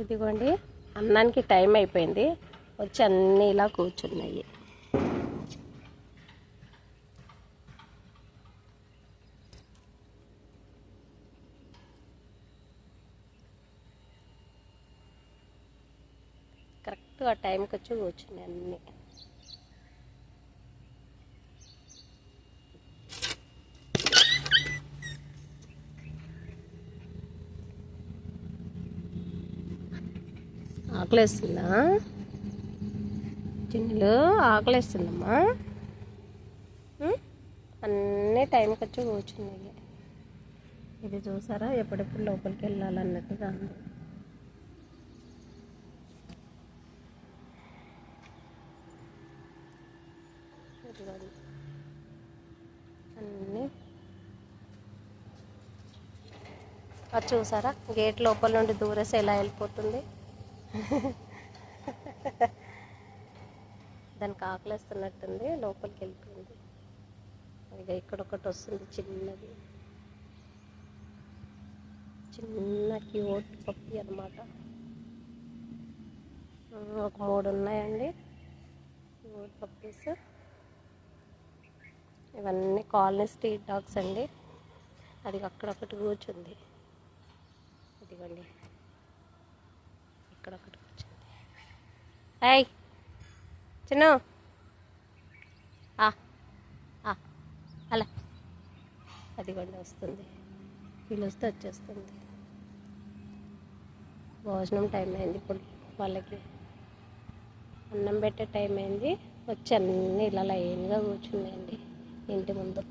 ఇదిగోండి అన్నానికి టైం అయిపోయింది, వచ్చి అన్నీ ఇలా కూర్చున్నాయి. కరెక్ట్ ఆ టైంకి వచ్చి కూర్చున్నాయి అన్నీ. ఆకలేస్తుందా చిన్నులు? ఆకలేస్తుందమ్మా. అన్నీ టైంకి వచ్చి కూర్చున్నాయి. ఇది చూసారా, ఎప్పుడెప్పుడు లోపలికి వెళ్ళాలన్నట్టుగా ఉంది. అన్నీ అది చూసారా, గేట్ లోపల నుండి దూరేసి ఎలా వెళ్ళిపోతుంది. దానికి ఆకలిస్తున్నట్టుంది, లోపలికి వెళ్ళిపోయింది. ఇక ఇక్కడ ఒకటి వస్తుంది చిన్నది, చిన్న క్యూట్ పప్పి అన్నమాట. ఒక 3 ఉన్నాయండి క్యూట్ పప్పీస్. ఇవన్నీ కాలనీ స్ట్రీట్ డాగ్స్ అండి. అది అక్కడొకటి కూర్చుంది, ఇదిగోండి ఇక్కడ ఒకటి కూర్చుంది. హాయ్ చిన్న అలా అదిగోండి వస్తుంది, పిలుస్తే వచ్చేస్తుంది. భోజనం టైం అయింది, ఇప్పుడు వాళ్ళకి అన్నం పెట్టే టైం అయింది. వచ్చి అన్నీ ఇలా లైన్గా కూర్చున్నాయండి ఇంటి ముందు.